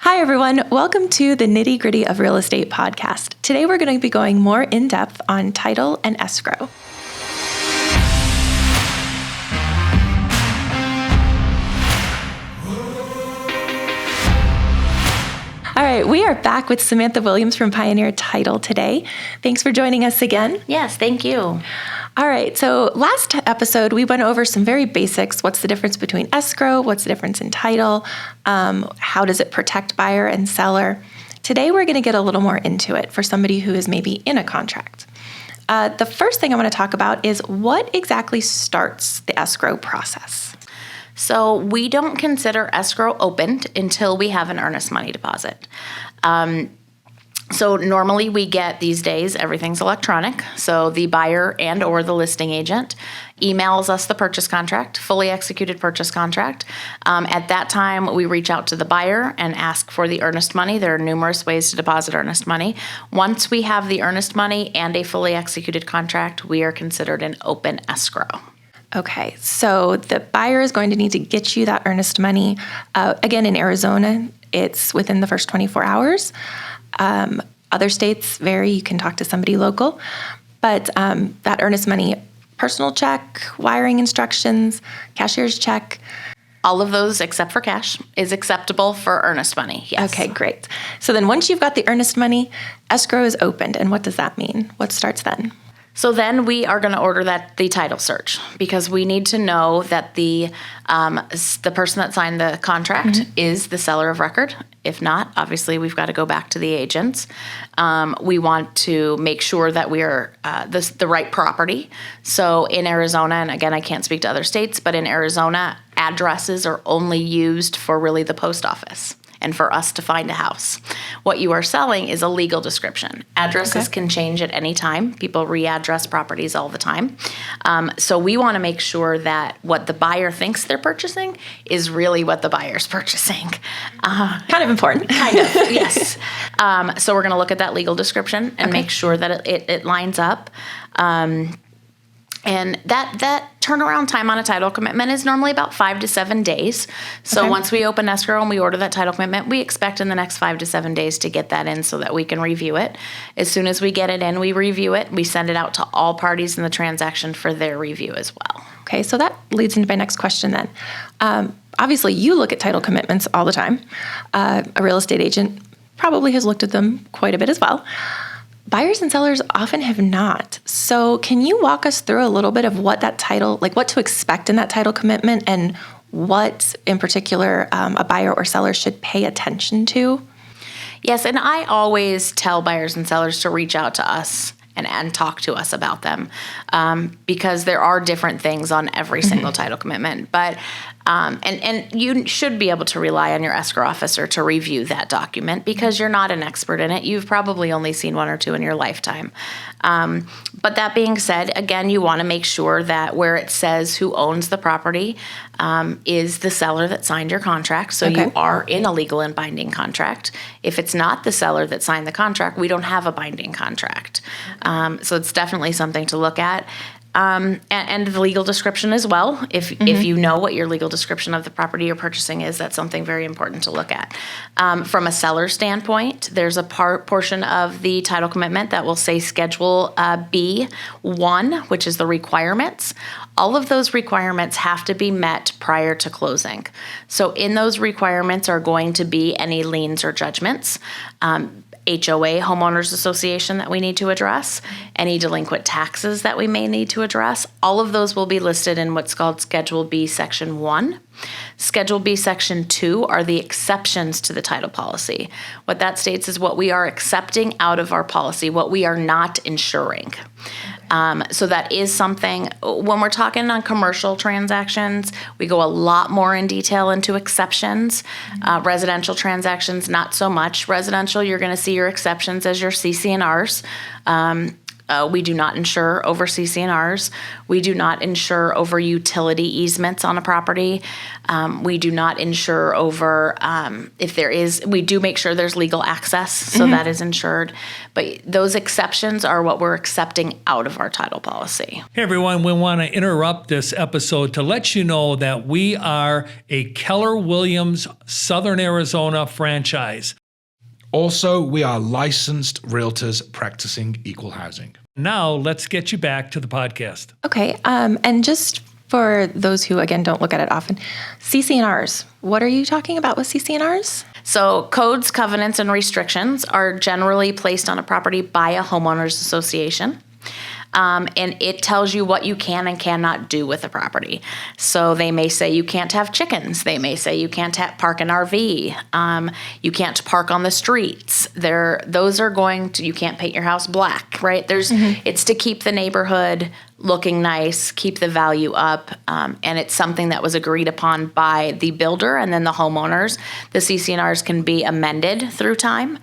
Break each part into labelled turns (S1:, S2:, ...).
S1: Hi, everyone. Welcome to the Nitty Gritty of Real Estate podcast. Today, we're going to be going more in depth on title and escrow. All right, we are back with Samantha Williams from Pioneer Title today. Thanks for joining us again.
S2: Yes, thank you.
S1: All right, so last episode, we went over some very basics. What's the difference between escrow? What's the difference in title? How does it protect buyer and seller? Today, we're going to get a little more into it for somebody who is maybe in a contract. The first thing I want to talk about is what exactly starts the escrow process?
S2: So we don't consider escrow opened until we have an earnest money deposit. So normally we get these days, everything's electronic. So the buyer and or the listing agent emails us the purchase contract, fully executed purchase contract. At that time, we reach out to the buyer and ask for the earnest money. There are numerous ways to deposit earnest money. Once we have the earnest money and a fully executed contract, we are considered an open escrow.
S1: Okay, so the buyer is going to need to get you that earnest money. Again, in Arizona, it's within the first 24 hours. Other states vary. You can talk to somebody local. But that earnest money, personal check, wiring instructions, cashier's check.
S2: All of those, except for cash, is acceptable for earnest money, yes.
S1: Okay, great. So then once you've got the earnest money, escrow is opened. And what does that mean? What starts then?
S2: So then we are going to order the title search because we need to know that the person that signed the contract is the seller of record. If not, obviously we've got to go back to the agents. We want to make sure that we are the right property. So in Arizona, and again, I can't speak to other states, but in Arizona, addresses are only used for really the post office and for us to find a house. What you are selling is a legal description. Addresses can change at any time. People readdress properties all the time. So we want to make sure that what the buyer thinks they're purchasing is really what the buyer's purchasing.
S1: Kind of important.
S2: Kind of, yes. So we're going to look at that legal description and make sure that it lines up. And that turnaround time on a title commitment is normally about 5 to 7 days. So once we open escrow and we order that title commitment, we expect in the next 5 to 7 days to get that in so that we can review it. As soon as we get it in, we review it. We send it out to all parties in the transaction for their review as well.
S1: Okay, so that leads into my next question then. Obviously, you look at title commitments all the time. A real estate agent probably has looked at them quite a bit as well. Buyers and sellers often have not. So can you walk us through a little bit of what that title, like what to expect in that title commitment and what in particular a buyer or seller should pay attention to?
S2: Yes, and I always tell buyers and sellers to reach out to us and talk to us about them because there are different things on every single title commitment. But and you should be able to rely on your escrow officer to review that document because you're not an expert in it. You've probably only seen one or two in your lifetime. But that being said, again, you want to make sure that where it says who owns the property is the seller that signed your contract. So you are in a legal and binding contract. If it's not the seller that signed the contract, we don't have a binding contract. So it's definitely something to look at. And the legal description as well. If you know what your legal description of the property you're purchasing is, that's something very important to look at. From a seller standpoint, there's a portion of the title commitment that will say Schedule B1, which is the requirements. All of those requirements have to be met prior to closing. So in those requirements are going to be any liens or judgments. HOA, homeowners association, that we need to address, any delinquent taxes that we may need to address. All of those will be listed in what's called Schedule B Section 1. Schedule B Section 2 are the exceptions to the title policy. What that states is what we are accepting out of our policy, what we are not insuring. So that is something, when we're talking on commercial transactions, we go a lot more in detail into exceptions. Residential transactions, not so much. Residential, you're going to see your exceptions as your CC&Rs. We do not insure over CC&Rs. We do not insure over utility easements on a property. We do not insure over, if there is, we do make sure there's legal access, so that is insured. But those exceptions are what we're accepting out of our title policy.
S3: Hey everyone, we want to interrupt this episode to let you know that we are a Keller Williams Southern Arizona franchise.
S4: Also, we are licensed realtors practicing equal housing.
S3: Now, let's get you back to the podcast.
S1: Okay, and just for those who, again, don't look at it often, CC&Rs. What are you talking about with CC&Rs?
S2: So codes, covenants, and restrictions are generally placed on a property by a homeowners association. And it tells you what you can and cannot do with a property. So they may say you can't have chickens. They may say you can't park an RV. You can't park on the streets. Those are you can't paint your house black, right? It's to keep the neighborhood looking nice, keep the value up, and it's something that was agreed upon by the builder and then the homeowners. The CC&Rs can be amended through time,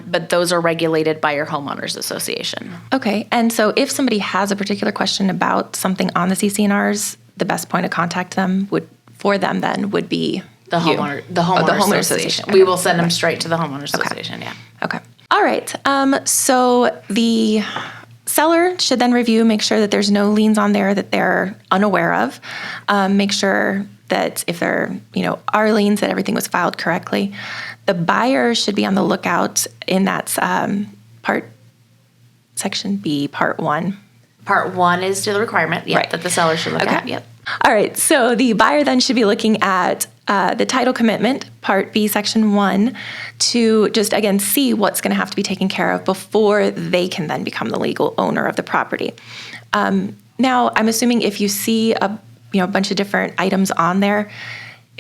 S2: but those are regulated by your homeowners association.
S1: Okay, and so if somebody has a particular question about something on the CC&Rs, the best point of contact would be
S2: the homeowner association.
S1: Okay.
S2: We will send them straight to the homeowner association. Yeah.
S1: Okay. All right. So the seller should then review, make sure that there's no liens on there that they're unaware of. Make sure that if there are liens, that everything was filed correctly. The buyer should be on the lookout in that section B, part 1.
S2: Part 1 is the requirement,
S1: Right.
S2: that the seller should look at. Yep.
S1: All right. So the buyer then should be looking at the title commitment, part B, section 1, to just, again, see what's going to have to be taken care of before they can then become the legal owner of the property. Now, I'm assuming if you see a bunch of different items on there,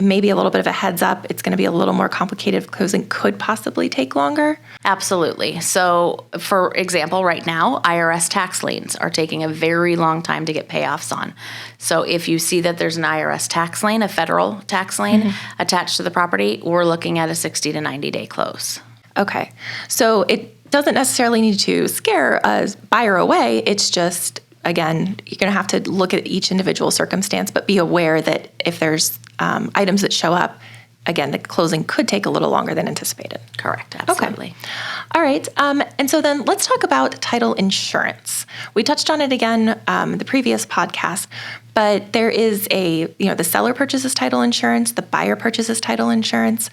S1: maybe a little bit of a heads up, it's going to be a little more complicated. Closing could possibly take longer.
S2: Absolutely. So, for example, right now, IRS tax liens are taking a very long time to get payoffs on. So if you see that there's an IRS tax lien, a federal tax lien attached to the property, we're looking at a 60 to 90-day close.
S1: Okay. So it doesn't necessarily need to scare a buyer away. It's just, again, you're going to have to look at each individual circumstance, but be aware that if there's items that show up, again, the closing could take a little longer than anticipated.
S2: Correct. Absolutely.
S1: Okay. All right. And so then let's talk about title insurance. We touched on it again in the previous podcast, but there is the seller purchases title insurance, the buyer purchases title insurance.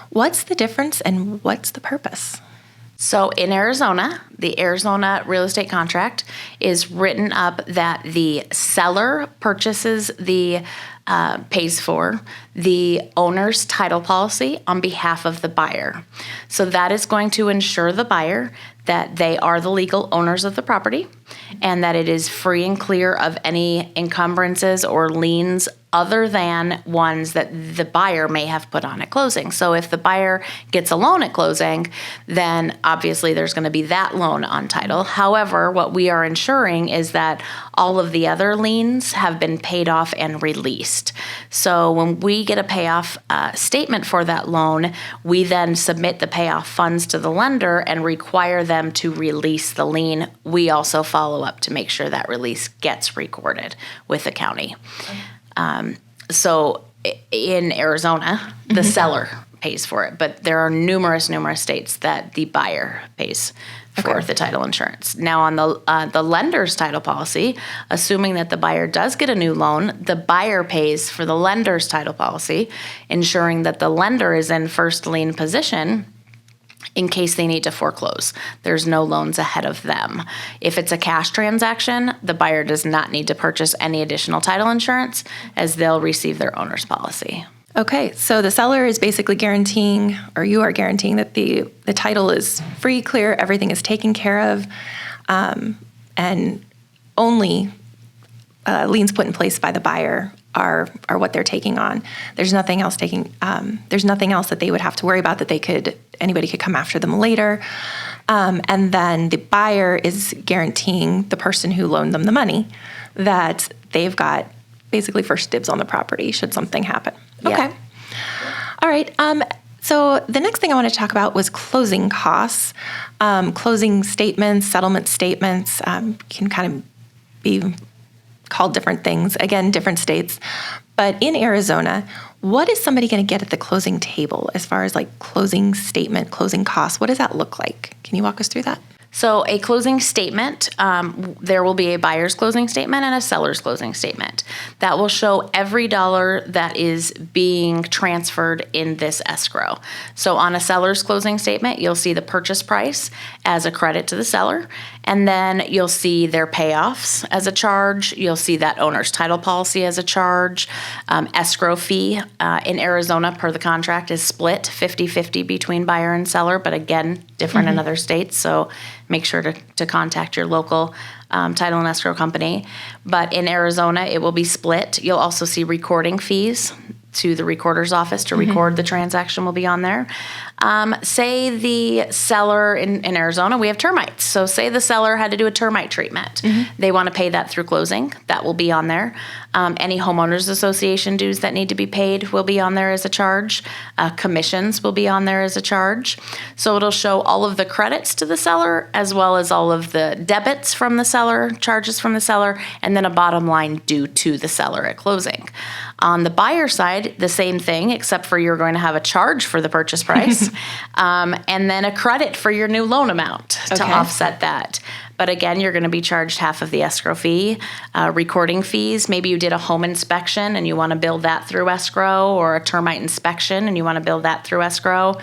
S1: What's the difference and what's the purpose?
S2: So in Arizona, the Arizona real estate contract is written up that the seller purchases pays for the owner's title policy on behalf of the buyer. So that is going to ensure the buyer that they are the legal owners of the property and that it is free and clear of any encumbrances or liens other than ones that the buyer may have put on at closing. So if the buyer gets a loan at closing, then obviously there's going to be that loan on title. However, what we are ensuring is that all of the other liens have been paid off and released. So when we get a payoff statement for that loan, we then submit the payoff funds to the lender and require them to release the lien. We also follow up to make sure that release gets recorded with the county. So in Arizona, the seller pays for it, but there are numerous states that the buyer pays for the title insurance. Now on the lender's title policy, assuming that the buyer does get a new loan, the buyer pays for the lender's title policy, ensuring that the lender is in first lien position in case they need to foreclose. There's no loans ahead of them. If it's a cash transaction, the buyer does not need to purchase any additional title insurance as they'll receive their owner's policy.
S1: Okay, so the seller is basically guaranteeing, or you are guaranteeing, that the title is free, clear, everything is taken care of, and only liens put in place by the buyer are what they're taking on. There's nothing else that they would have to worry about that anybody could come after them later. And then the buyer is guaranteeing the person who loaned them the money that they've got basically first dibs on the property should something happen.
S2: Yeah.
S1: Okay. All right. So the next thing I want to talk about was closing costs. Closing statements, settlement statements can kind of be called different things, again, different states. But in Arizona, what is somebody going to get at the closing table as far as like closing statement, closing costs? What does that look like? Can you walk us through that?
S2: So a closing statement, there will be a buyer's closing statement and a seller's closing statement. That will show every dollar that is being transferred in this escrow. So on a seller's closing statement, you'll see the purchase price as a credit to the seller, and then you'll see their payoffs as a charge. You'll see that owner's title policy as a charge. Escrow fee in Arizona per the contract is split 50-50 between buyer and seller, but again, different in other states. So make sure to contact your local title and escrow company. But in Arizona, it will be split. You'll also see recording fees to the recorder's office to record the transaction will be on there. Say the seller in Arizona, we have termites. So say the seller had to do a termite treatment. They want to pay that through closing. That will be on there. Any homeowners association dues that need to be paid will be on there as a charge. Commissions will be on there as a charge. So it'll show all of the credits to the seller as well as all of the debits from the seller, charges from the seller, and then a bottom line due to the seller at closing. On the buyer side, the same thing, except for you're going to have a charge for the purchase price and then a credit for your new loan amount to offset that. But again, you're going to be charged half of the escrow fee, recording fees. Maybe you did a home inspection and you want to bill that through escrow, or a termite inspection and you want to bill that through escrow.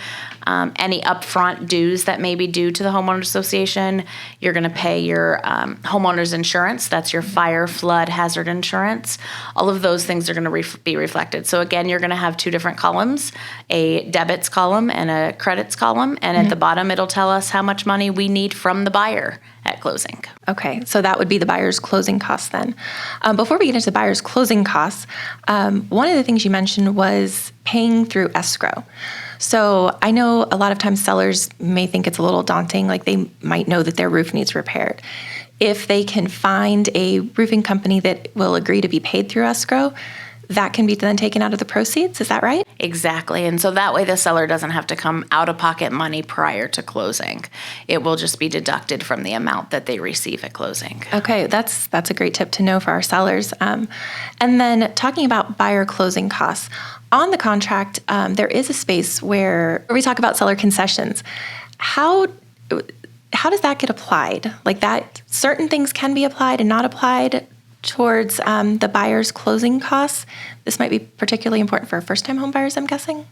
S2: Any upfront dues that may be due to the homeowners association, you're going to pay your homeowner's insurance. That's your fire, flood, hazard insurance. All of those things are going to be reflected. So again, you're going to have two different columns, a debits column and a credits column. And at the bottom, it'll tell us how much money we need from the buyer at closing.
S1: Okay, so that would be the buyer's closing costs then. Before we get into the buyer's closing costs, one of the things you mentioned was paying through escrow. So I know a lot of times sellers may think it's a little daunting, like they might know that their roof needs repaired. If they can find a roofing company that will agree to be paid through escrow, that can be then taken out of the proceeds. Is that right?
S2: Exactly. And so that way the seller doesn't have to come out of pocket money prior to closing. It will just be deducted from the amount that they receive at closing.
S1: Okay, that's a great tip to know for our sellers. And then talking about buyer closing costs, on the contract, there is a space where we talk about seller concessions. How does that get applied? Like that, certain things can be applied and not applied towards the buyer's closing costs. This might be particularly important for first-time home buyers, I'm guessing.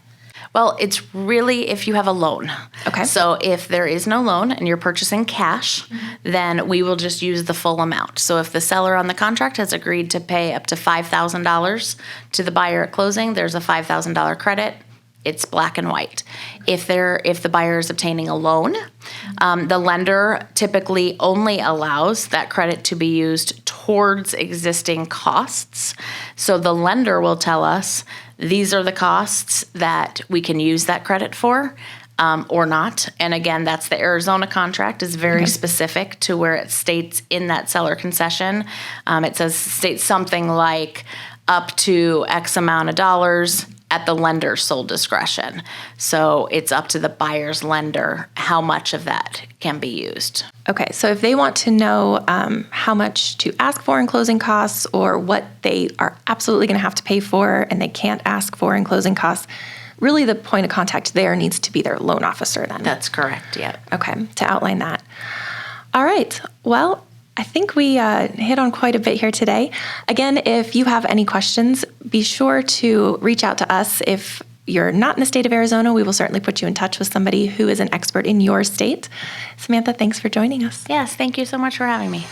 S2: Well, it's really if you have a loan.
S1: Okay.
S2: So if there is no loan and you're purchasing cash, then we will just use the full amount. So if the seller on the contract has agreed to pay up to $5,000 to the buyer at closing, there's a $5,000 credit. It's black and white. If the buyer is obtaining a loan, the lender typically only allows that credit to be used towards existing costs. So the lender will tell us these are the costs that we can use that credit for, or not. And again, that's the Arizona contract is very specific to where it states in that seller concession. It states something like up to X amount of dollars at the lender's sole discretion. So it's up to the buyer's lender how much of that can be used.
S1: Okay, so if they want to know how much to ask for in closing costs or what they are absolutely going to have to pay for and they can't ask for in closing costs, really the point of contact there needs to be their loan officer then.
S2: That's correct, yeah.
S1: Okay, to outline that. All right, well, I think we hit on quite a bit here today. Again, if you have any questions, be sure to reach out to us. If you're not in the state of Arizona, we will certainly put you in touch with somebody who is an expert in your state. Samantha, thanks for joining us.
S2: Yes, thank you so much for having me.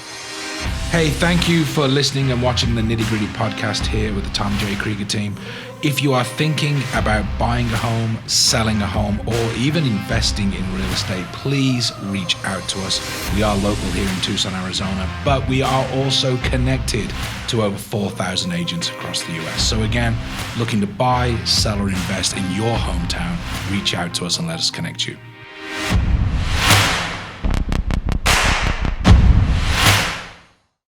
S4: Hey, thank you for listening and watching the Nitty Gritty podcast here with the Tom J. Krieger team. If you are thinking about buying a home, selling a home, or even investing in real estate, please reach out to us. We are local here in Tucson, Arizona, but we are also connected to over 4,000 agents across the US. So again, looking to buy, sell, or invest in your hometown, reach out to us and let us connect you.